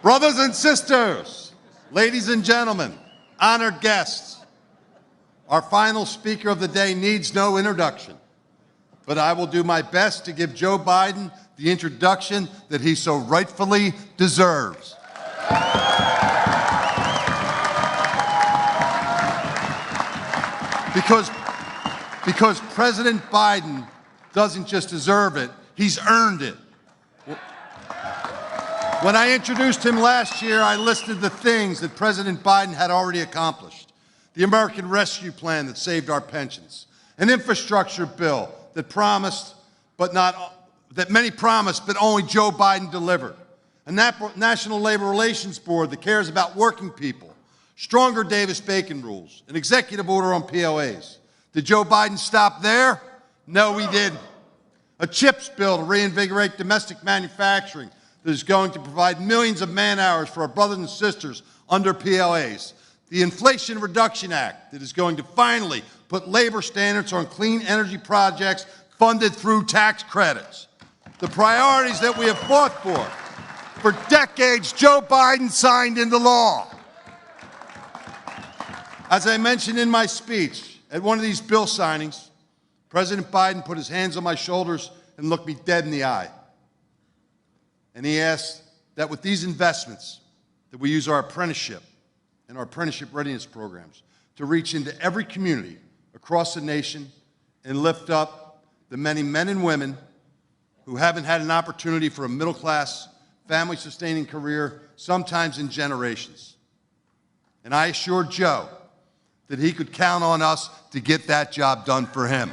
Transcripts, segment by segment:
Brothers and sisters, ladies and gentlemen, honored guests, our final speaker of the day needs no introduction, but I will do my best to give Joe Biden the introduction that he so rightfully deserves. Because President Biden doesn't just deserve it, he's earned it. When I introduced him last year, I listed the things that President Biden had already accomplished. The American Rescue Plan that saved our pensions, an infrastructure bill that many promised, but only Joe Biden delivered, a National Labor Relations Board that cares about working people, stronger Davis-Bacon rules, an executive order on POAs. Did Joe Biden stop there? No, he didn't. A CHIPS bill to reinvigorate domestic manufacturing that is going to provide millions of man-hours for our brothers and sisters under POAs. The Inflation Reduction Act that is going to finally put labor standards on clean energy projects funded through tax credits. The priorities that we have fought for decades, Joe Biden signed into law. As I mentioned in my speech, at one of these bill signings, President Biden put his hands on my shoulders and looked me dead in the eye. And he asked that with these investments, that we use our apprenticeship and our apprenticeship readiness programs to reach into every community across the nation and lift up the many men and women who haven't had an opportunity for a middle-class, family-sustaining career, sometimes in generations. And I assured Joe that he could count on us to get that job done for him.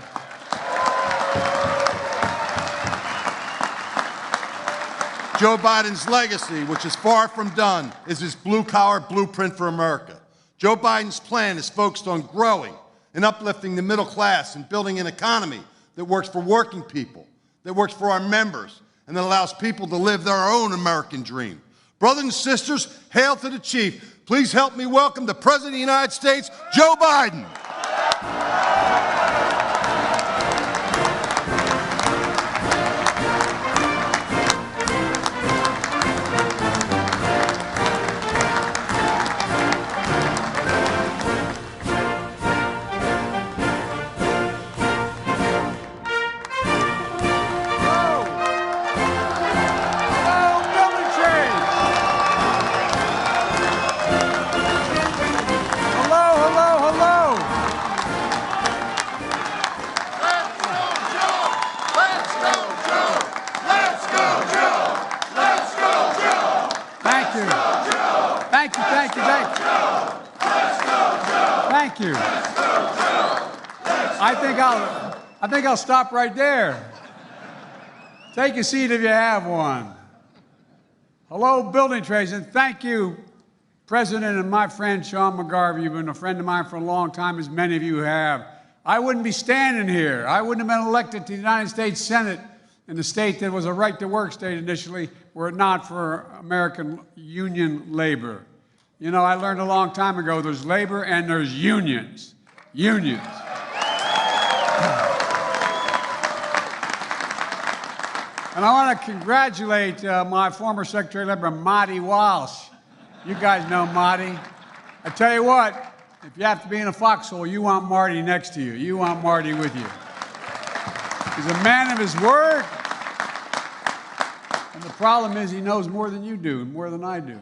Joe Biden's legacy, which is far from done, is his blue-collar blueprint for America. Joe Biden's plan is focused on growing and uplifting the middle class and building an economy that works for working people, that works for our members, and that allows people to live their own American dream. Brothers and sisters, hail to the chief. Please help me welcome the President of the United States, Joe Biden. Thank you. I think I'll stop right there. Take a seat if you have one. Hello, building trades, and thank you, President and my friend Sean McGarvey. You've been a friend of mine for a long time, as many of you have. I wouldn't be standing here. I wouldn't have been elected to the United States Senate in the state that was a right-to-work state initially, were it not for American union labor. You know, I learned a long time ago, there's labor and there's unions. Unions. And I want to congratulate my former Secretary of Labor, Marty Walsh. You guys know Marty. I tell you what, if you have to be in a foxhole, you want Marty next to you. You want Marty with you. He's a man of his word. And the problem is he knows more than you do, and more than I do.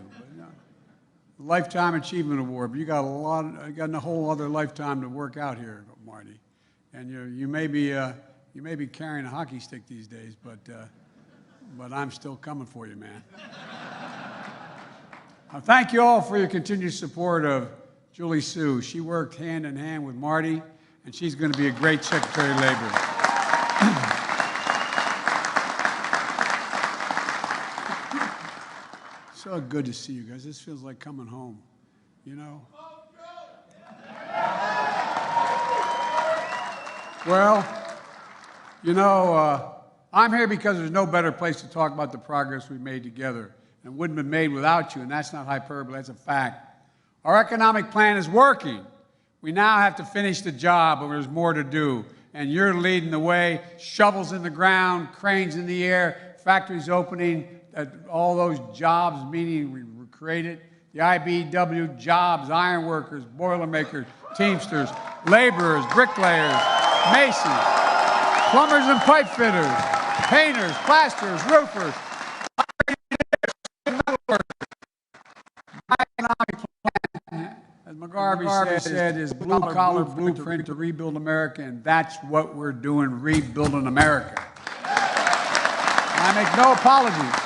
Lifetime Achievement Award, but you got a whole other lifetime to work out here, Marty. And you may be carrying a hockey stick these days, but I'm still coming for you, man. Thank you all for your continued support of Julie Sue. She worked hand in hand with Marty, and she's going to be a great Secretary of Labor. So good to see you guys. This feels like coming home, you know? Well, you know, I'm here because there's no better place to talk about the progress we've made together. And it wouldn't have been made without you, and that's not hyperbole, that's a fact. Our economic plan is working. We now have to finish the job, but there's more to do. And you're leading the way, shovels in the ground, cranes in the air, factories opening, all those jobs, meaning created the IBEW jobs, ironworkers, boilermakers, teamsters, laborers, bricklayers, masons, plumbers and pipe fitters, painters, plasterers, roofers, my economic plan, as McGarvey said, is blue-collar blueprint to rebuild America, and that's what we're doing, rebuilding America. And I make no apologies.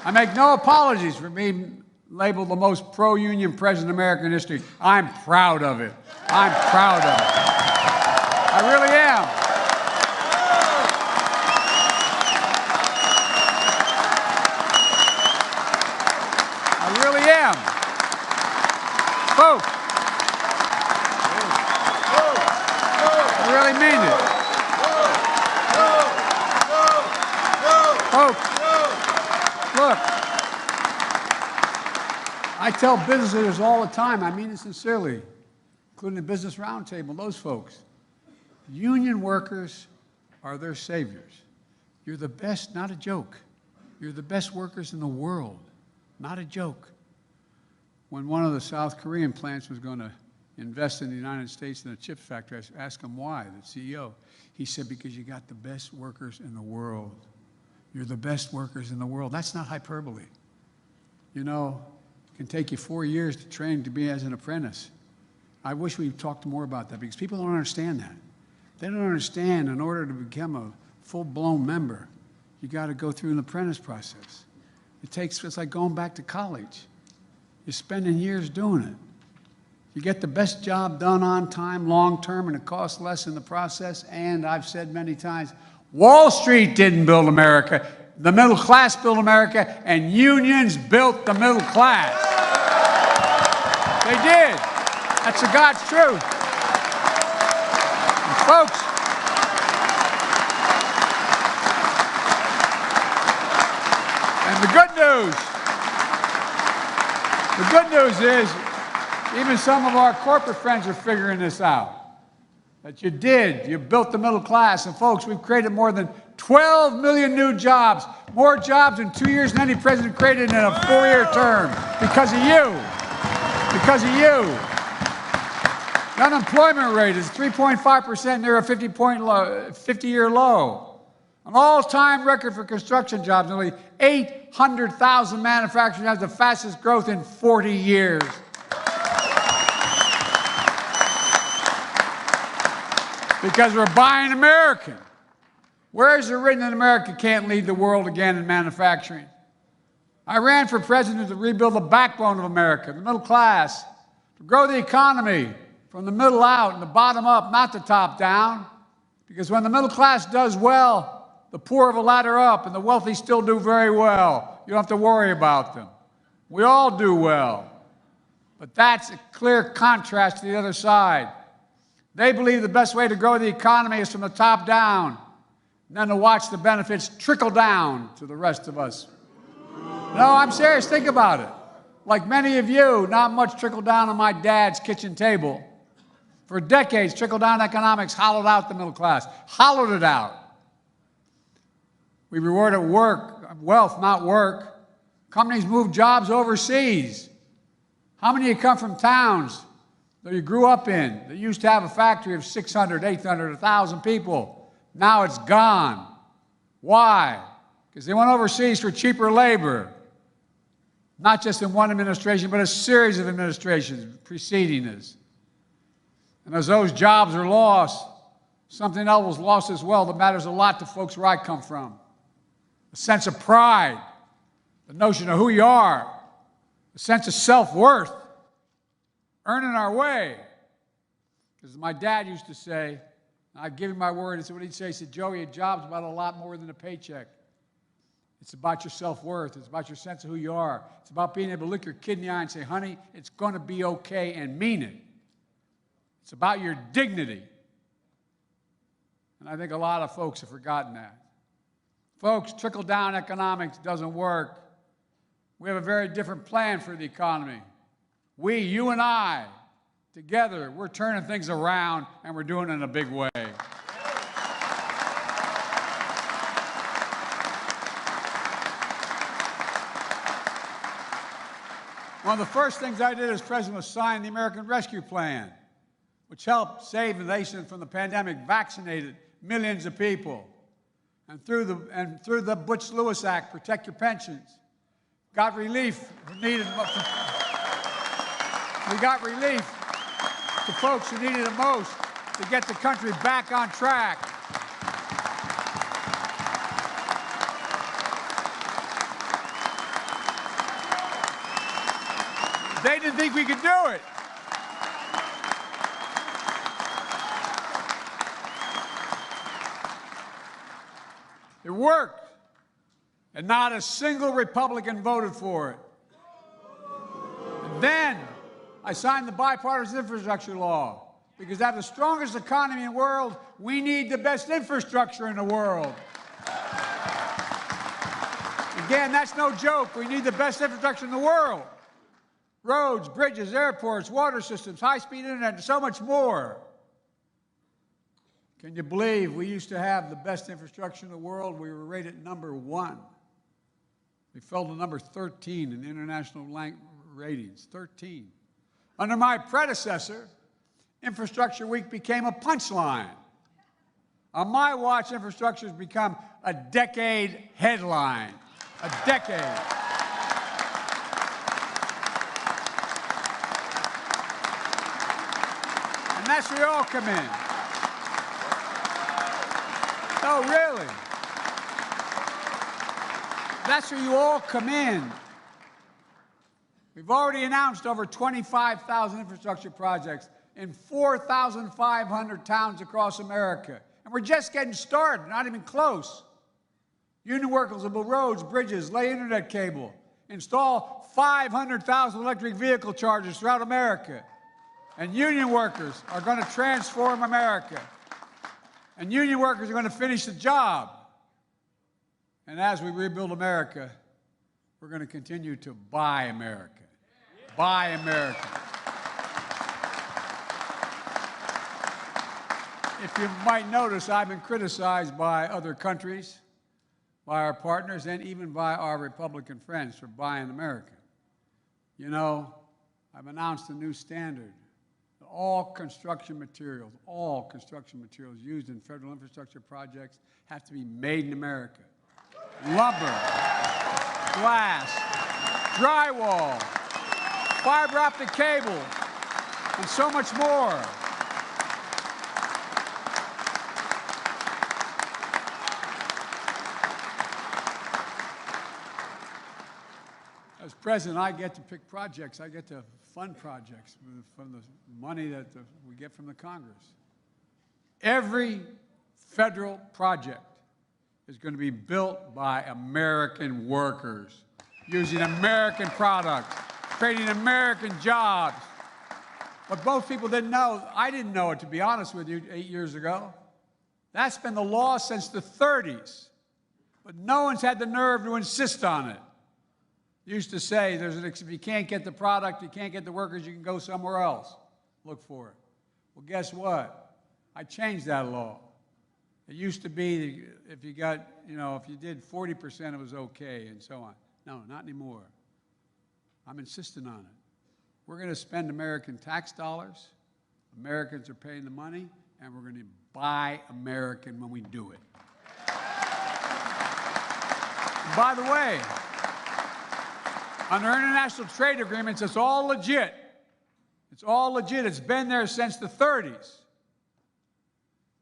I make no apologies for being labeled the most pro-union president in American history. I'm proud of it. I'm proud of it. I really am. I really am. Folks, I really mean it. Folks, look, I tell business leaders all the time, I mean it sincerely, including the Business Roundtable, those folks, union workers are their saviors. You're the best, not a joke. You're the best workers in the world, not a joke. When one of the South Korean plants was going to invest in the United States in a chip factory, I asked him why, the CEO. He said, because you got the best workers in the world. You're the best workers in the world. That's not hyperbole. You know, it can take you 4 years to train to be as an apprentice. I wish we talked more about that because people don't understand that. They don't understand in order to become a full-blown member, you got to go through an apprentice process. It's like going back to college. You're spending years doing it. You get the best job done on time, long-term, and it costs less in the process. And I've said many times, Wall Street didn't build America. The middle class built America, and unions built the middle class. They did. That's the God's truth. And folks, and the good news is, even some of our corporate friends are figuring this out. That you built the middle class. And folks, we've created more than 12 million new jobs, more jobs in 2 years than any president created in a 4-year term, because of you. Because of you. The unemployment rate is 3.5%, near a 50-year low. An all-time record for construction jobs. Nearly 800,000 manufacturing has the fastest growth in 40 years. Because we're buying American. Where is it written that America can't lead the world again in manufacturing? I ran for president to rebuild the backbone of America, the middle class, to grow the economy from the middle out and the bottom up, not the top down. Because when the middle class does well, the poor have a ladder up and the wealthy still do very well. You don't have to worry about them. We all do well. But that's a clear contrast to the other side. They believe the best way to grow the economy is from the top down, and then to watch the benefits trickle down to the rest of us. No, I'm serious. Think about it. Like many of you, not much trickled down on my dad's kitchen table. For decades, trickle-down economics hollowed out the middle class, hollowed it out. We rewarded wealth, not work. Companies moved jobs overseas. How many of you come from towns that you grew up in that used to have a factory of 600, 800, 1,000 people? Now it's gone. Why? Because they went overseas for cheaper labor. Not just in one administration, but a series of administrations preceding this. And as those jobs are lost, something else was lost as well that matters a lot to folks where I come from. A sense of pride, the notion of who you are, a sense of self-worth, earning our way. Because my dad used to say, I'd give him my word, and what he'd say, he said, Joey, a job's about a lot more than a paycheck. It's about your self-worth. It's about your sense of who you are. It's about being able to look your kid in the eye and say, honey, it's going to be okay, and mean it. It's about your dignity. And I think a lot of folks have forgotten that. Folks, trickle-down economics doesn't work. We have a very different plan for the economy. We, you and I, together, we're turning things around, and we're doing it in a big way. One of the first things I did as president was sign the American Rescue Plan, which helped save the nation from the pandemic, vaccinated millions of people. And through the Butch-Lewis Act, protect your pensions. Got relief needed. We got relief to folks who needed it most to get the country back on track. They didn't think we could do it. It worked, and not a single Republican voted for it. And then I signed the bipartisan infrastructure law, because to have the strongest economy in the world, we need the best infrastructure in the world. Again, that's no joke. We need the best infrastructure in the world. Roads, bridges, airports, water systems, high-speed internet, and so much more. Can you believe we used to have the best infrastructure in the world? We were rated #1. We fell to number 13 in the international ratings, 13. Under my predecessor, Infrastructure Week became a punchline. On my watch, infrastructure has become a decade headline. A decade. And that's where you all come in. Oh, really? That's where you all come in. We've already announced over 25,000 infrastructure projects in 4,500 towns across America. And we're just getting started, not even close. Union workers will build roads, bridges, lay internet cable, install 500,000 electric vehicle chargers throughout America. And union workers are going to transform America. And union workers are going to finish the job. And as we rebuild America, we're going to continue to buy America. Buy America. If you might notice, I've been criticized by other countries, by our partners, and even by our Republican friends for buying America. You know, I've announced a new standard. All construction materials used in federal infrastructure projects have to be made in America. Lumber, glass, drywall, fiber optic cable, and so much more. As president, I get to pick projects. I get to fund projects from the money that we get from the Congress. Every federal project is going to be built by American workers, using American products, creating American jobs. But both people didn't know. I didn't know it, to be honest with you, 8 years ago. That's been the law since the 30s. But no one's had the nerve to insist on it. Used to say, if you can't get the product, you can't get the workers, you can go somewhere else. Look for it. Well, guess what? I changed that law. It used to be if you got, if you did 40%, it was okay, and so on. No, not anymore. I'm insisting on it. We're going to spend American tax dollars. Americans are paying the money, and we're going to buy American when we do it. And by the way, under international trade agreements, it's all legit. It's all legit. It's been there since the 30s.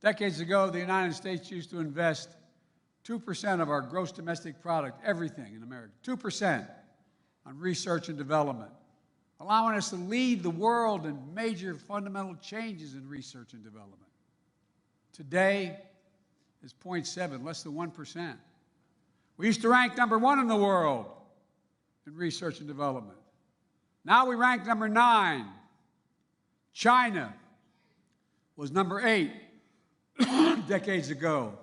Decades ago, the United States used to invest 2% of our gross domestic product, everything in America, 2% on research and development, allowing us to lead the world in major fundamental changes in research and development. Today, it's 0.7, less than 1%. We used to rank #1 in the world in research and development. Now we rank #9. China was #8 decades ago.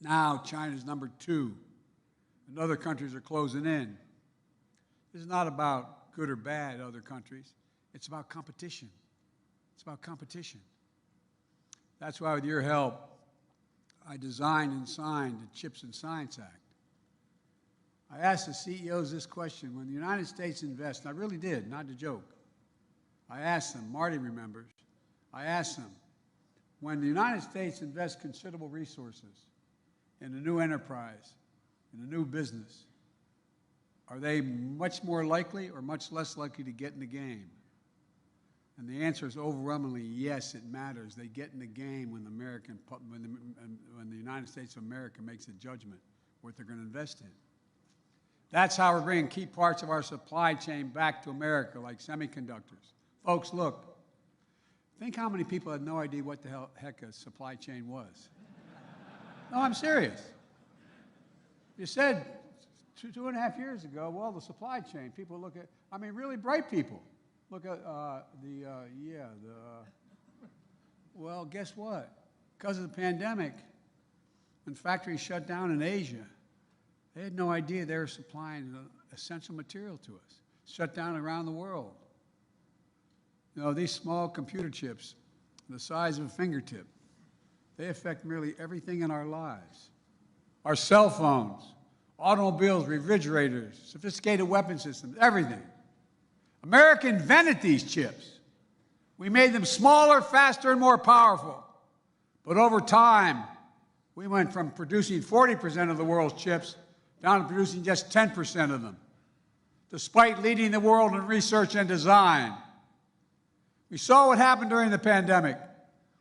Now China's #2, and other countries are closing in. This is not about good or bad other countries. It's about competition. It's about competition. That's why, with your help, I designed and signed the CHIPS and Science Act. I asked the CEOs this question. When the United States invests, and I really did, not a joke, I asked them, Marty remembers, I asked them, when the United States invests considerable resources in a new enterprise, in a new business, are they much more likely or much less likely to get in the game? And the answer is overwhelmingly yes, it matters. They get in the game when the United States of America makes a judgment what they're going to invest in. That's how we're bringing key parts of our supply chain back to America, like semiconductors. Folks, look, think how many people had no idea what the heck a supply chain was. No, I'm serious. You said 2.5 years ago, well, the supply chain, people look at, I mean, really bright people. Look at well, guess what? Because of the pandemic, when factories shut down in Asia, they had no idea they were supplying essential material to us. Shut down around the world. You know, these small computer chips, the size of a fingertip, they affect nearly everything in our lives. Our cell phones, automobiles, refrigerators, sophisticated weapon systems, everything. America invented these chips. We made them smaller, faster, and more powerful. But over time, we went from producing 40% of the world's chips down to producing just 10% of them, despite leading the world in research and design. We saw what happened during the pandemic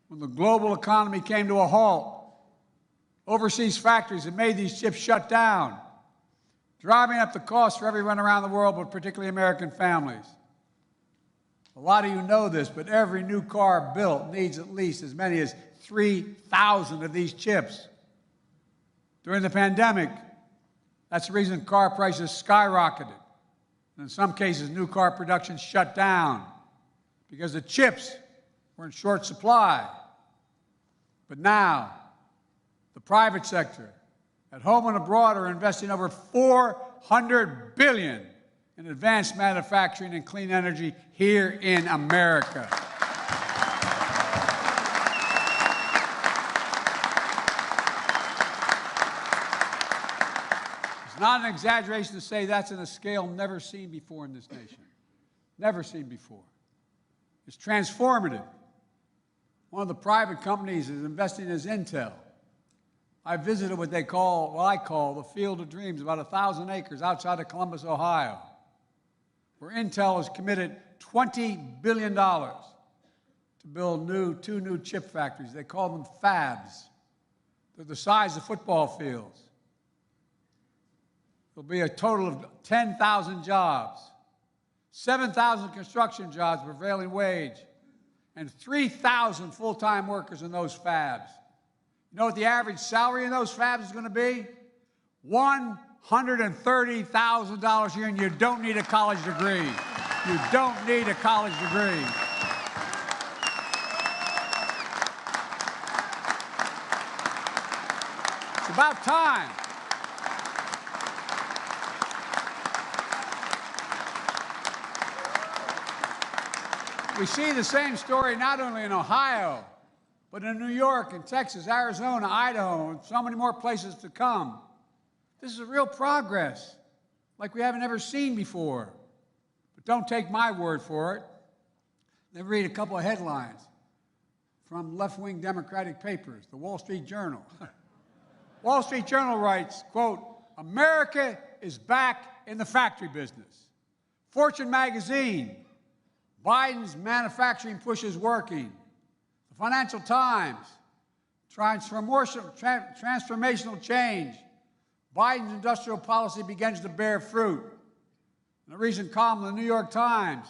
when the global economy came to a halt. Overseas factories that made these chips shut down, driving up the cost for everyone around the world, but particularly American families. A lot of you know this, but every new car built needs at least as many as 3,000 of these chips. During the pandemic, that's the reason car prices skyrocketed. And in some cases, new car production shut down because the chips were in short supply. But now, the private sector, at home and abroad, are investing over $400 billion in advanced manufacturing and clean energy here in America. It's not an exaggeration to say that's on a scale never seen before in this nation. Never seen before. It's transformative. One of the private companies is investing is Intel. I visited what I call the Field of Dreams, about 1,000 acres outside of Columbus, Ohio, where Intel has committed $20 billion to build two new chip factories. They call them fabs. They're the size of football fields. There'll be a total of 10,000 jobs, 7,000 construction jobs, prevailing wage, and 3,000 full-time workers in those fabs. You know what the average salary in those fabs is going to be? $130,000 a year, and you don't need a college degree. You don't need a college degree. It's about time. We see the same story not only in Ohio, but in New York and Texas, Arizona, Idaho, and so many more places to come. This is a real progress, like we haven't ever seen before. But don't take my word for it. Let me read a couple of headlines from left-wing Democratic papers, the Wall Street Journal. Wall Street Journal writes, quote, "America is back in the factory business." Fortune magazine, Biden's manufacturing push is working. The Financial Times, transformational change. Biden's industrial policy begins to bear fruit. In a recent column in the New York Times,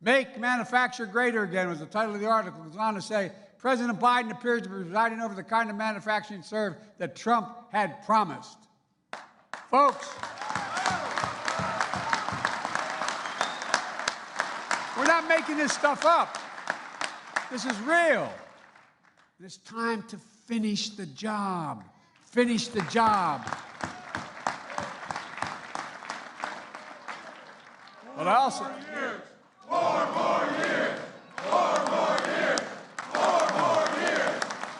"Make Manufacture Greater Again" was the title of the article. It goes on to say, President Biden appears to be presiding over the kind of manufacturing serve that Trump had promised. Folks, we're not making this stuff up. This is real. And it's time to finish the job. Finish the job. But I also... Four more years! Four more years! Four more years!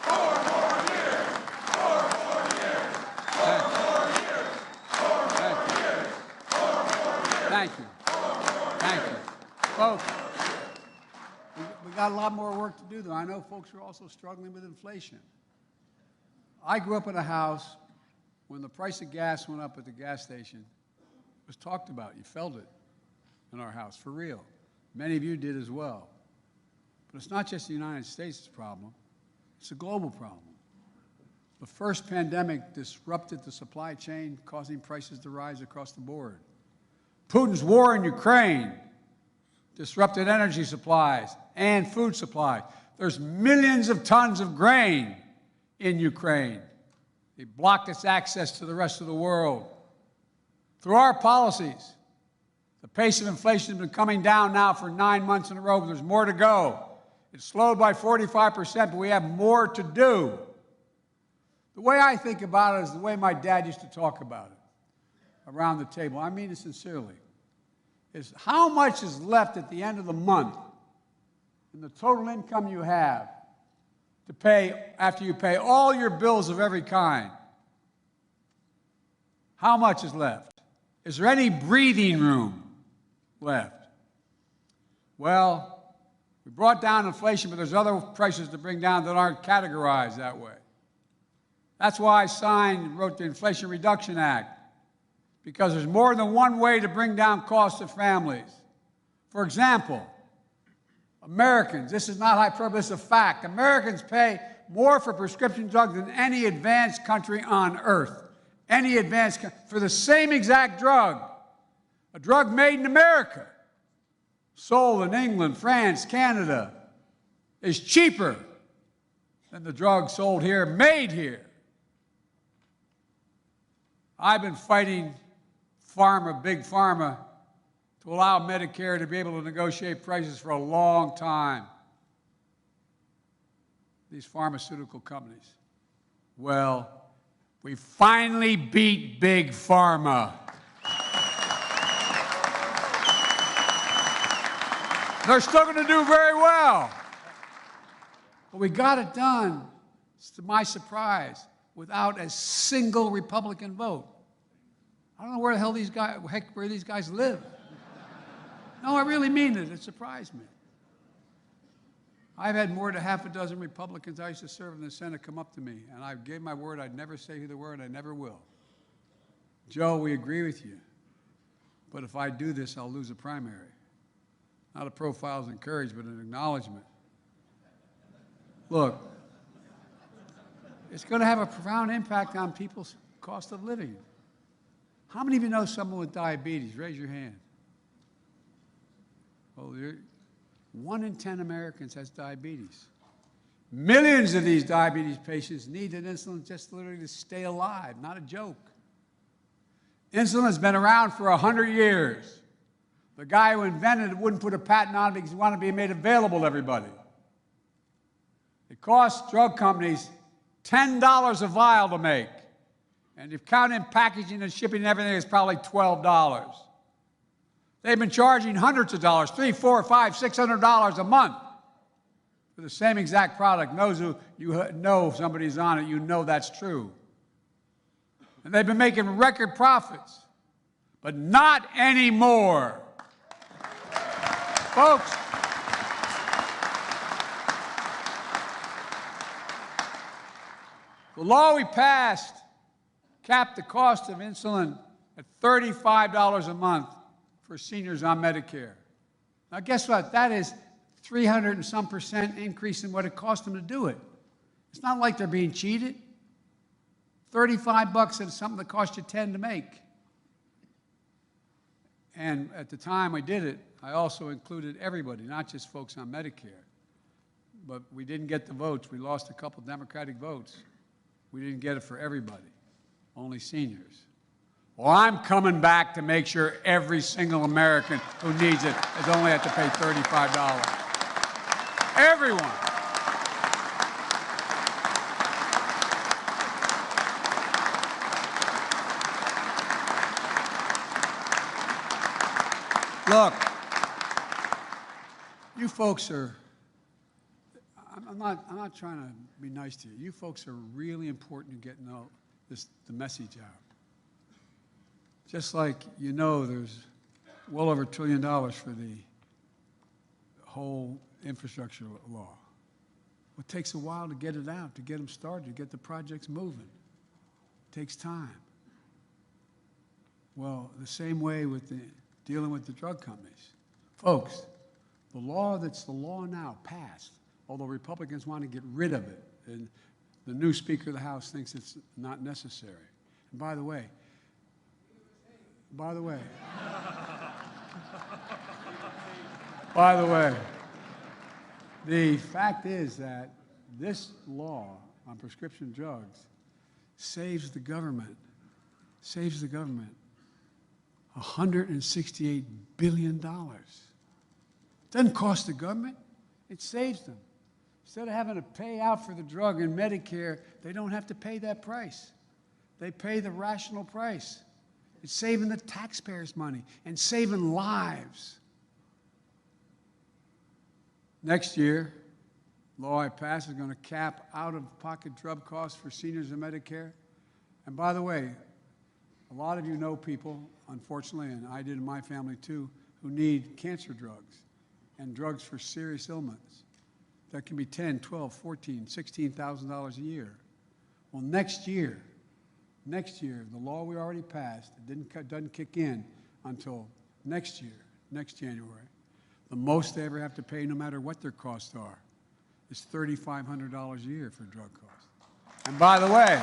Four more years! Four more years! Four more years! Four work to do, though. I know folks are also struggling with inflation. I grew up in a house when the price of gas went up at the gas station. It was talked about. You felt it in our house, for real. Many of you did as well. But it's not just the United States' problem. It's a global problem. The first pandemic disrupted the supply chain, causing prices to rise across the board. Putin's war in Ukraine disrupted energy supplies and food supply. There's millions of tons of grain in Ukraine. They blocked its access to the rest of the world. Through our policies, the pace of inflation has been coming down now for 9 months in a row, but there's more to go. It's slowed by 45%, but we have more to do. The way I think about it is the way my dad used to talk about it around the table. I mean it sincerely. Is how much is left at the end of the month in the total income you have to pay after you pay all your bills of every kind? How much is left? Is there any breathing room left? Well, we brought down inflation, but there's other prices to bring down that aren't categorized that way. That's why I wrote the Inflation Reduction Act, because there's more than one way to bring down costs of families. For example, Americans, this is not hyperbole, this is a fact, Americans pay more for prescription drugs than any advanced country on earth. Any advanced country, for the same exact drug, a drug made in America, sold in England, France, Canada, is cheaper than the drug sold here, made here. I've been fighting Big Pharma, to allow Medicare to be able to negotiate prices for a long time. These pharmaceutical companies. Well, we finally beat Big Pharma. They're still going to do very well. But we got it done, to my surprise, without a single Republican vote. I don't know where the hell these guys live. No, I really mean it. It surprised me. I've had more than half a dozen Republicans I used to serve in the Senate come up to me, and I gave my word I'd never say who they were, and I never will. Joe, we agree with you, but if I do this, I'll lose a primary. Not a profile as encouragement, but an acknowledgement. Look, it's going to have a profound impact on people's cost of living. How many of you know someone with diabetes? Raise your hand. Well, 1 in 10 Americans has diabetes. Millions of these diabetes patients need an insulin just literally to stay alive, not a joke. Insulin has been around for 100 years. The guy who invented it wouldn't put a patent on it because he wanted to be made available to everybody. It costs drug companies $10 a vial to make. And if you count in packaging and shipping and everything, it's probably $12. They've been charging hundreds of dollars, $300, $400, $500, $600 a month for the same exact product. You know somebody's on it, you know that's true. And they've been making record profits, but not anymore. Folks, the law we passed capped the cost of insulin at $35 a month for seniors on Medicare. Now, guess what? That is 300 and some % increase in what it cost them to do it. It's not like they're being cheated. $35 is something that cost you 10 to make. And at the time I did it, I also included everybody, not just folks on Medicare. But we didn't get the votes. We lost a couple Democratic votes. We didn't get it for everybody, only seniors. Well, I'm coming back to make sure every single American who needs it is only have to pay $35. Everyone. Look, you folks are, I'm not trying to be nice to you. You folks are really important in getting the message out. Just like you know there's well over $1 trillion for the whole infrastructure law. It takes a while to get it out, to get them started, to get the projects moving. It takes time. Well, the same way with dealing with the drug companies. Folks, the law that's the law now passed, although Republicans want to get rid of it, and the new Speaker of the House thinks it's not necessary. And by the way, the fact is that this law on prescription drugs saves the government $168 billion. Doesn't cost the government, it saves them. Instead of having to pay out for the drug in Medicare, they don't have to pay that price. They pay the rational price. It's saving the taxpayers' money and saving lives. Next year, law I pass is going to cap out-of-pocket drug costs for seniors in Medicare. And by the way, a lot of you know people, unfortunately, and I did in my family too, who need cancer drugs and drugs for serious ailments. That can be $10,000, $12,000, $14,000, $16,000 a year. Well, next year, the law we already passed, it doesn't kick in until next year, next January. The most they ever have to pay, no matter what their costs are, is $3,500 a year for drug costs. And by the way,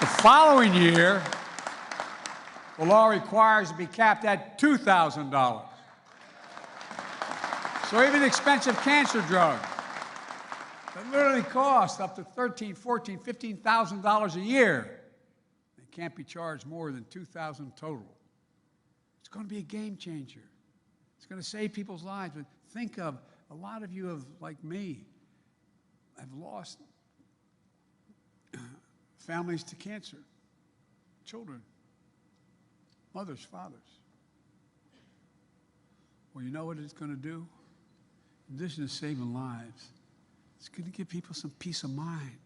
the following year, the law requires it to be capped at $2,000. So even expensive cancer drugs that literally cost up to $13,000, $14,000, $15,000 a year, they can't be charged more than $2,000 total. It's going to be a game changer. It's going to save people's lives. But think of, a lot of you have, like me, have lost families to cancer, children, mothers, fathers. Well, you know what it's going to do? In addition to saving lives, it's going to give people some peace of mind.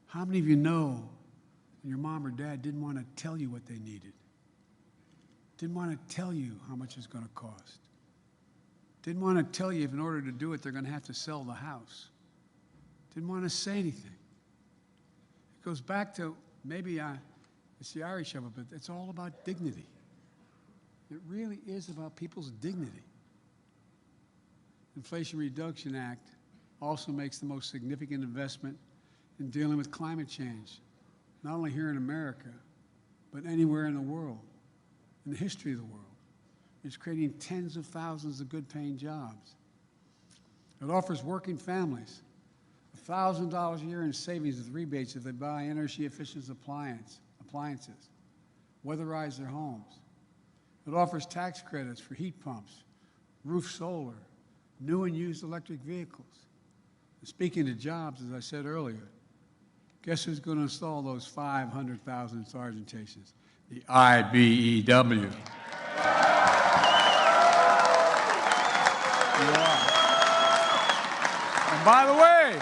How many of you know when your mom or dad didn't want to tell you what they needed? Didn't want to tell you how much it's going to cost? Didn't want to tell you if in order to do it they're going to have to sell the house? Didn't want to say anything. It goes back to, maybe it's the Irish of it, but it's all about dignity. It really is about people's dignity. Inflation Reduction Act also makes the most significant investment in dealing with climate change, not only here in America, but anywhere in the world, in the history of the world. It's creating tens of thousands of good-paying jobs. It offers working families $1,000 a year in savings with rebates if they buy energy-efficient appliances, weatherize their homes. It offers tax credits for heat pumps, roof solar, new and used electric vehicles. And speaking of jobs, as I said earlier, guess who's going to install those 500,000 sergeantations? The IBEW. Yeah. And by the way,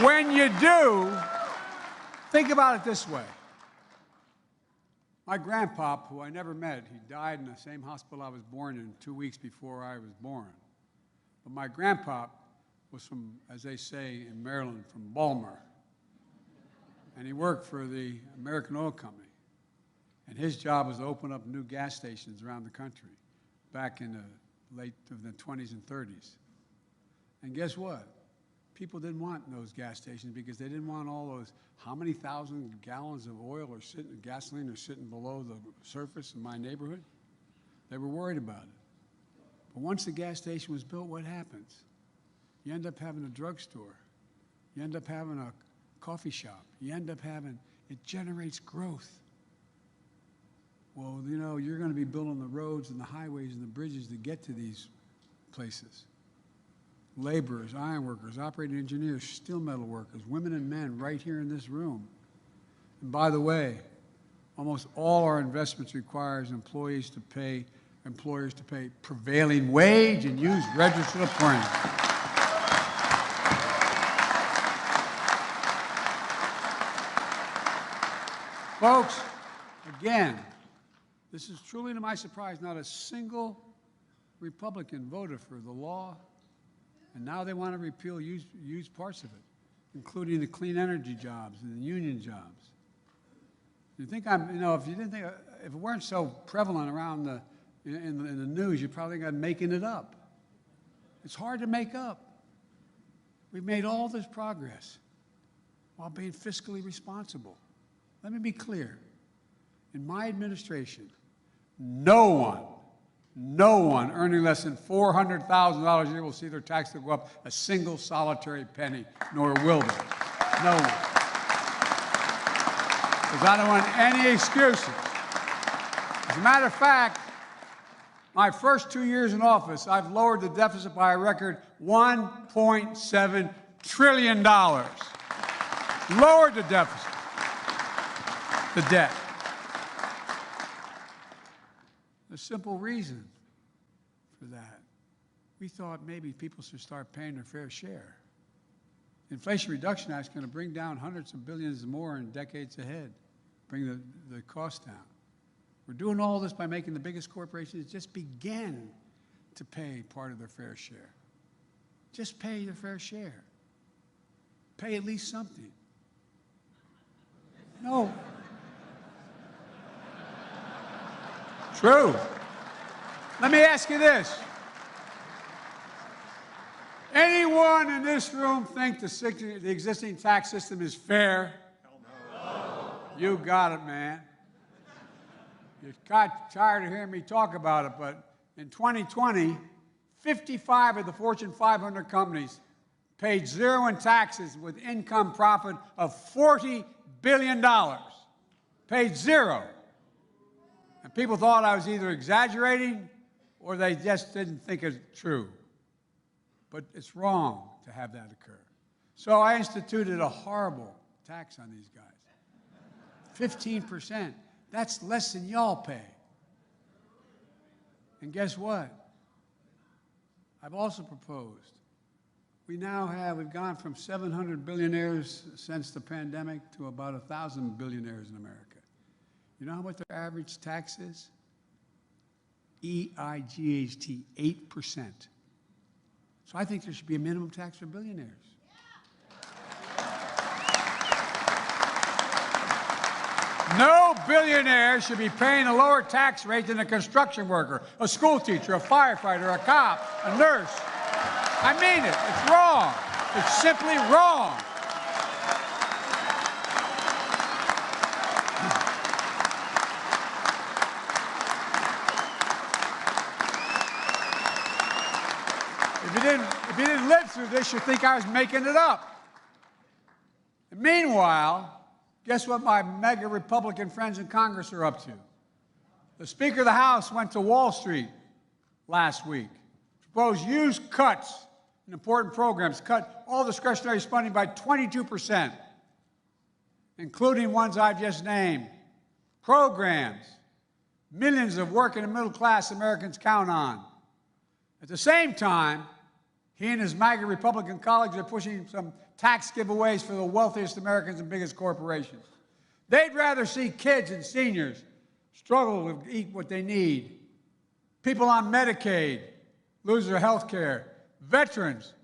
when you do, think about it this way. My grandpop, who I never met, he died in the same hospital I was born in 2 weeks before I was born. But my grandpop was from, as they say in Maryland, from Balmer. And he worked for the American Oil Company. And his job was to open up new gas stations around the country back in the late of the 20s and 30s. And guess what? People didn't want those gas stations because they didn't want all those, how many thousand gallons of oil or gasoline are sitting below the surface in my neighborhood? They were worried about it. But once the gas station was built, what happens? You end up having a drugstore. You end up having a coffee shop. You end up having, it generates growth. Well, you know, you're going to be building the roads and the highways and the bridges to get to these places. Laborers, iron workers, operating engineers, steel metal workers, women and men right here in this room. And by the way, almost all our investments requires employers to pay prevailing wage and use registered apprentices. Folks, again, this is truly to my surprise, not a single Republican voted for the law, and now they want to repeal used parts of it, including the clean energy jobs and the union jobs. You think if you didn't think, if it weren't so prevalent around in the news, you'd probably think I'm making it up. It's hard to make up. We've made all this progress while being fiscally responsible. Let me be clear. In my administration, no one earning less than $400,000 a year will see their taxes go up a single solitary penny, nor will they. No one. Because I don't want any excuses. As a matter of fact, my first 2 years in office, I've lowered the deficit by a record $1.7 trillion. Lowered the deficit, the debt. A simple reason for that. We thought maybe people should start paying their fair share. The Inflation Reduction Act is going to bring down hundreds of billions more in decades ahead, bring the cost down. We're doing all this by making the biggest corporations just begin to pay part of their fair share. Just pay their fair share. Pay at least something. No. True. Let me ask you this. Anyone in this room think the existing tax system is fair? No. You got it, man. You got tired of hearing me talk about it, but in 2020, 55 of the Fortune 500 companies paid zero in taxes with income profit of $40 billion. Paid zero. And people thought I was either exaggerating or they just didn't think it's true. But it's wrong to have that occur. So I instituted a horrible tax on these guys. 15%. That's less than y'all pay. And guess what? I've also proposed. We've gone from 700 billionaires since the pandemic to about 1,000 billionaires in America. You know what their average tax is? EIGHT, 8%. So I think there should be a minimum tax for billionaires. No billionaire should be paying a lower tax rate than a construction worker, a school teacher, a firefighter, a cop, a nurse. I mean it. It's wrong. It's simply wrong. If you didn't live through this, you'd think I was making it up. And meanwhile, guess what my mega Republican friends in Congress are up to? The Speaker of the House went to Wall Street last week, proposed huge cuts in important programs, cut all discretionary spending by 22%, including ones I've just named. Programs millions of working and middle-class Americans count on. At the same time, he and his MAGA Republican colleagues are pushing some tax giveaways for the wealthiest Americans and biggest corporations. They'd rather see kids and seniors struggle to eat what they need. People on Medicaid lose their health care. Veterans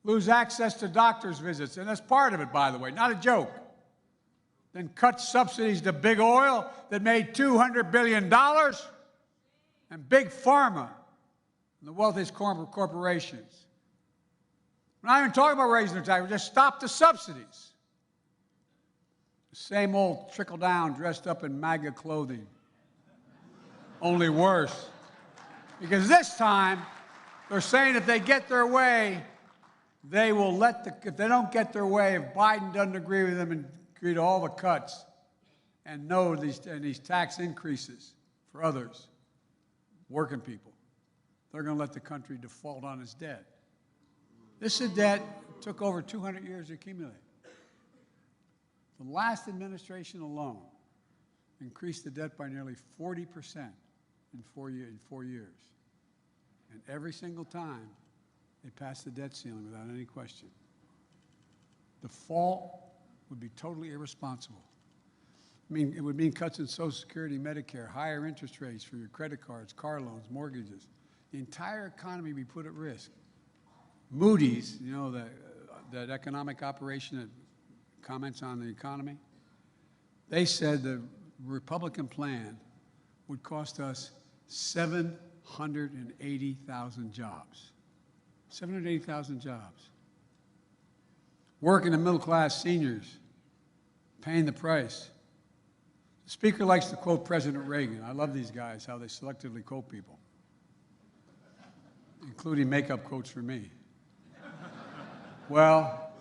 lose access to doctor's visits. And that's part of it, by the way, not a joke. Then cut subsidies to big oil that made $200 billion and big pharma and the wealthiest corporations. We're not even talking about raising their taxes. Just stop the subsidies. The same old trickle-down dressed up in MAGA clothing. Only worse. Because this time, they're saying if they get their way, they will if they don't get their way, if Biden doesn't agree with them and agree to all the cuts and these tax increases for others, working people, they're going to let the country default on its debt. This is a debt that took over 200 years to accumulate. The last administration alone increased the debt by nearly 40% in 4 years. And every single time, they passed the debt ceiling without any question. Default would be totally irresponsible. I mean, it would mean cuts in Social Security, Medicare, higher interest rates for your credit cards, car loans, mortgages. the entire economy be put at risk. Moody's, you know, that economic operation that comments on the economy, they said the Republican plan would cost us 780,000 jobs. 780,000 jobs. Working and middle-class seniors paying the price. The Speaker likes to quote President Reagan. I love these guys, how they selectively quote people, including makeup quotes for me. Well,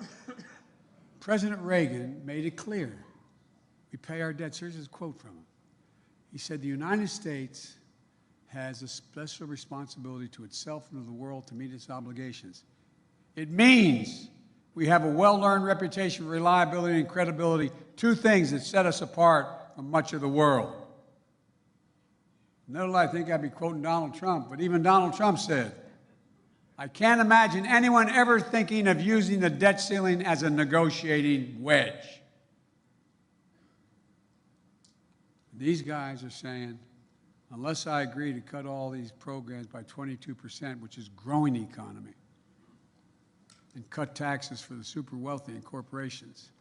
President Reagan made it clear. We pay our debts. Here's his quote from him. He said, "The United States has a special responsibility to itself and to the world to meet its obligations. It means we have a well-earned reputation for reliability and credibility, two things that set us apart from much of the world." No, I think I'd be quoting Donald Trump, but even Donald Trump said, "I can't imagine anyone ever thinking of using the debt ceiling as a negotiating wedge." These guys are saying, unless I agree to cut all these programs by 22%, which is growing economy, and cut taxes for the super wealthy and corporations.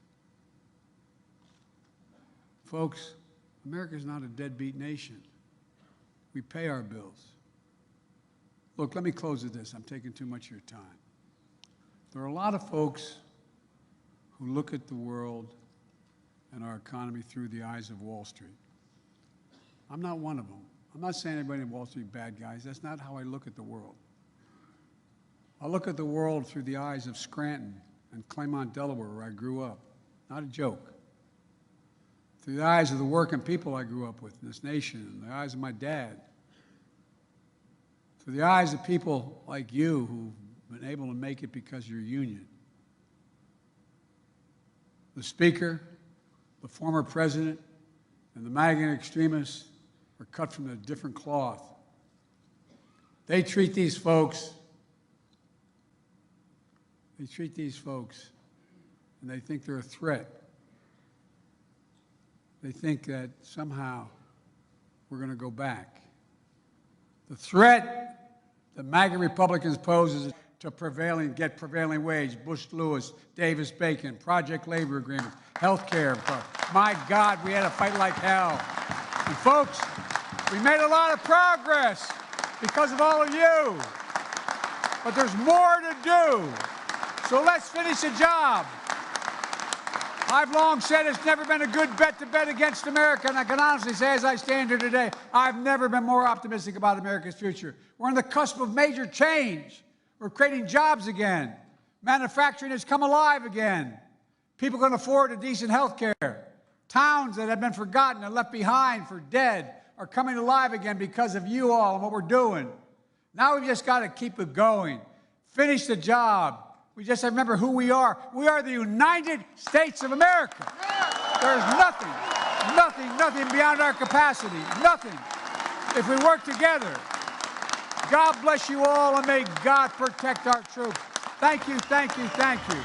Folks, America's not a deadbeat nation. We pay our bills. Look, let me close with this. I'm taking too much of your time. There are a lot of folks who look at the world and our economy through the eyes of Wall Street. I'm not one of them. I'm not saying everybody in Wall Street is bad guys. That's not how I look at the world. I look at the world through the eyes of Scranton and Claymont, Delaware, where I grew up. Not a joke. Through the eyes of the working people I grew up with in this nation, and the eyes of my dad. Through the eyes of people like you who've been able to make it because of your union. The Speaker, the former President, and the MAGA extremists are cut from a different cloth. They treat these folks, and they think they're a threat. They think that somehow we're going to go back. The threat that MAGA Republicans pose is to get prevailing wage, Bush-Lewis, Davis-Bacon, project labor agreements, health care. My God, we had to fight like hell. And folks, we made a lot of progress because of all of you. But there's more to do. So let's finish the job. I've long said it's never been a good bet to bet against America, and I can honestly say, as I stand here today, I've never been more optimistic about America's future. We're on the cusp of major change. We're creating jobs again. Manufacturing has come alive again. People can afford a decent health care. Towns that have been forgotten and left behind for dead are coming alive again because of you all and what we're doing. Now we've just got to keep it going. Finish the job. We just have to remember who we are. We are the United States of America. There's nothing beyond our capacity. Nothing. If we work together. God bless you all, and may God protect our troops. Thank you, thank you, thank you.